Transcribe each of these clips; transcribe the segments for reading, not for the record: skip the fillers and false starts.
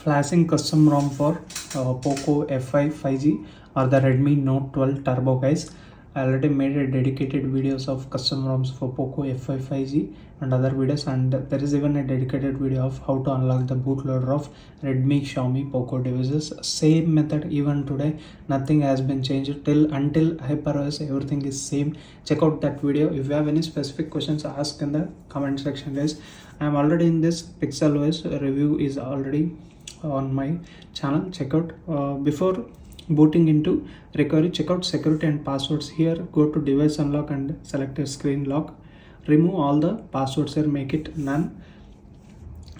flashing custom ROM for Poco F5 5G or the Redmi Note 12 Turbo, guys. I already made a dedicated videos of custom ROMs for Poco F5 5G and other videos, and there is even a dedicated video of how to unlock the bootloader of Redmi, Xiaomi, Poco devices. Same method even today, nothing has been changed until HyperOS, everything is same. Check out that video. If you have any specific questions, ask in the comment section, guys. I am already in this PixelOS review is already on my channel. Check out before booting into recovery, check out security and passwords. Here go to device unlock and select a screen lock. Remove all the passwords here, make it none.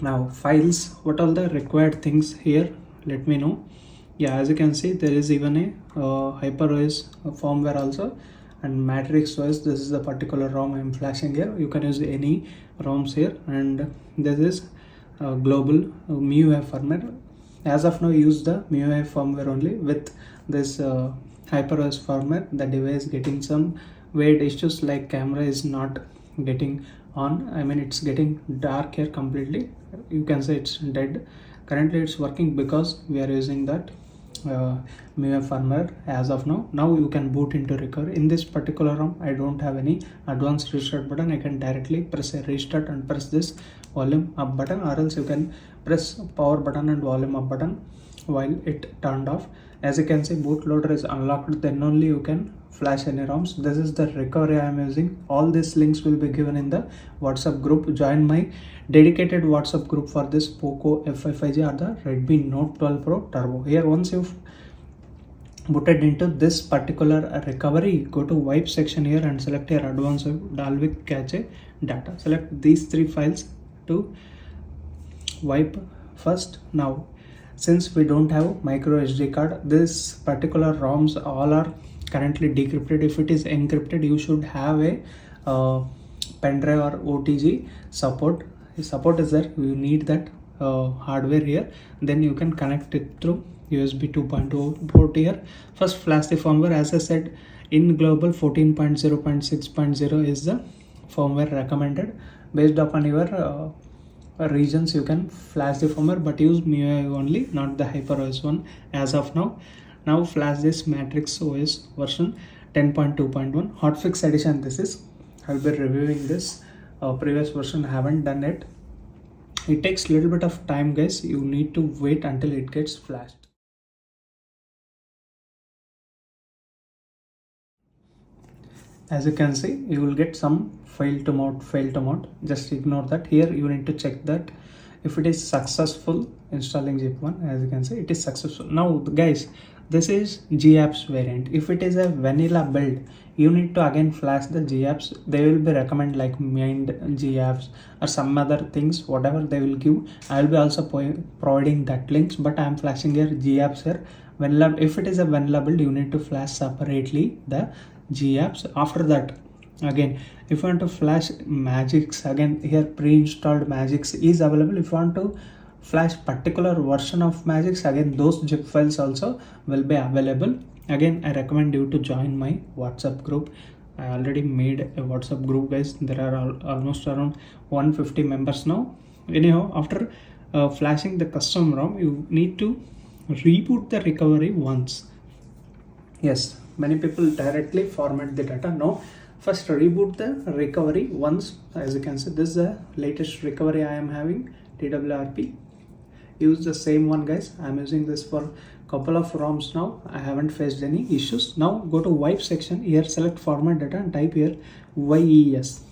Now files, what are the required things here, let me know. Yeah, as you can see, there is even a HyperOS firmware also, and Matrix OS. This is the particular ROM I am flashing here. You can use any ROMs here, and this is global MIUI firmware. As of now, use the MIUI firmware only. With this HyperOS firmware, the device getting some weird issues, like camera is not getting on. I mean, it's getting dark here completely. You can say it's dead. Currently it's working because we are using that MIUI firmware as of now. Now you can boot into recovery. In this particular ROM, I don't have any advanced restart button. I can directly press a restart and press this volume up button, or else you can press power button and volume up button while it turned off. As you can see, bootloader is unlocked, then only you can flash any ROMs. This is the recovery I am using. All these links will be given in the WhatsApp group. Join my dedicated WhatsApp group for this Poco F5 5G or the Redmi Note 12 Pro Turbo. Here, once you've booted into this particular recovery, go to wipe section here and select your advanced Dalvik cache data. Select these three files to wipe first. Now, since we don't have micro SD card, this particular ROMs all are currently decrypted. If it is encrypted, you should have a pen drive or OTG support. Support is there. You need that hardware here. Then you can connect it through USB 2.0 port here. First, flash the firmware. As I said, in global 14.0.6.0 is the firmware recommended. Based upon your regions, you can flash the firmware, but use MIUI only, not the HyperOS one as of now. Now flash this Matrix OS version 10.2.1 hotfix edition. This is, I'll be reviewing this previous version. I haven't done it. It takes a little bit of time, guys. You need to wait until it gets flashed. As you can see, you will get some fail to mount. Just ignore that. Here you need to check that if it is successful installing zip1. As you can see, it is successful. Now guys, this is GApps variant. If it is a vanilla build, you need to again flash the GApps. They will be recommend like Mind GApps or some other things, whatever they will give. I will be also providing that links, but I am flashing here GApps here. Vanilla, if it is a vanilla build, you need to flash separately the GApps. After that, again, if you want to flash Magix, again here pre-installed Magix is available. If you want to flash particular version of Magix, again those zip files also will be available. Again, I recommend you to join my WhatsApp group. I already made a WhatsApp group, guys. There are almost around 150 members now. Anyhow, after flashing the custom ROM, you need to reboot the recovery once. Yes, many people directly format the data. No, first reboot the recovery once. As you can see, this is the latest recovery I am having, Twrp. Use the same one, guys. I am using this for couple of ROMs now. I haven't faced any issues. Now go to wipe section. Here select format data and type here YES.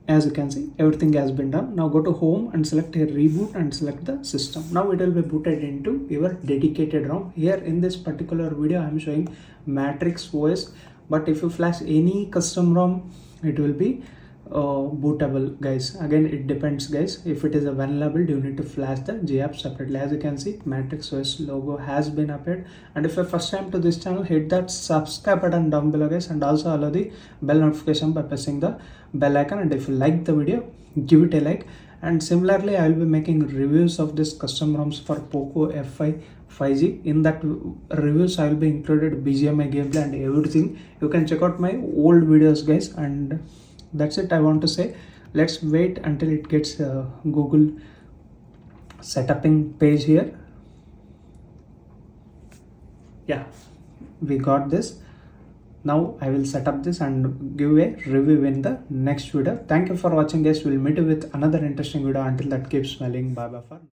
As you can see, everything has been done. Now go to home and select here reboot and select the system. Now it will be booted into your dedicated ROM. Here in this particular video, I am showing Matrix OS, but if you flash any custom ROM, it will be bootable, guys. Again, it depends, guys. If it is a vanilla build, you need to flash the GApps separately. As you can see, Matrix OS logo has been appeared. And if you're first time to this channel, hit that subscribe button down below, guys, and also allow the bell notification by pressing the bell icon. And if you like the video, give it a like. And similarly, I will be making reviews of this custom ROMs for Poco F5 5G. In that reviews, I will be included BGMI gameplay and everything. You can check out my old videos, guys. And that's it I want to say. Let's wait until it gets Google setuping page here. Yeah, we got this. Now I will set up this and give a review in the next video. Thank you for watching, guys. We'll meet you with another interesting video. Until that, keep smiling. Bye bye for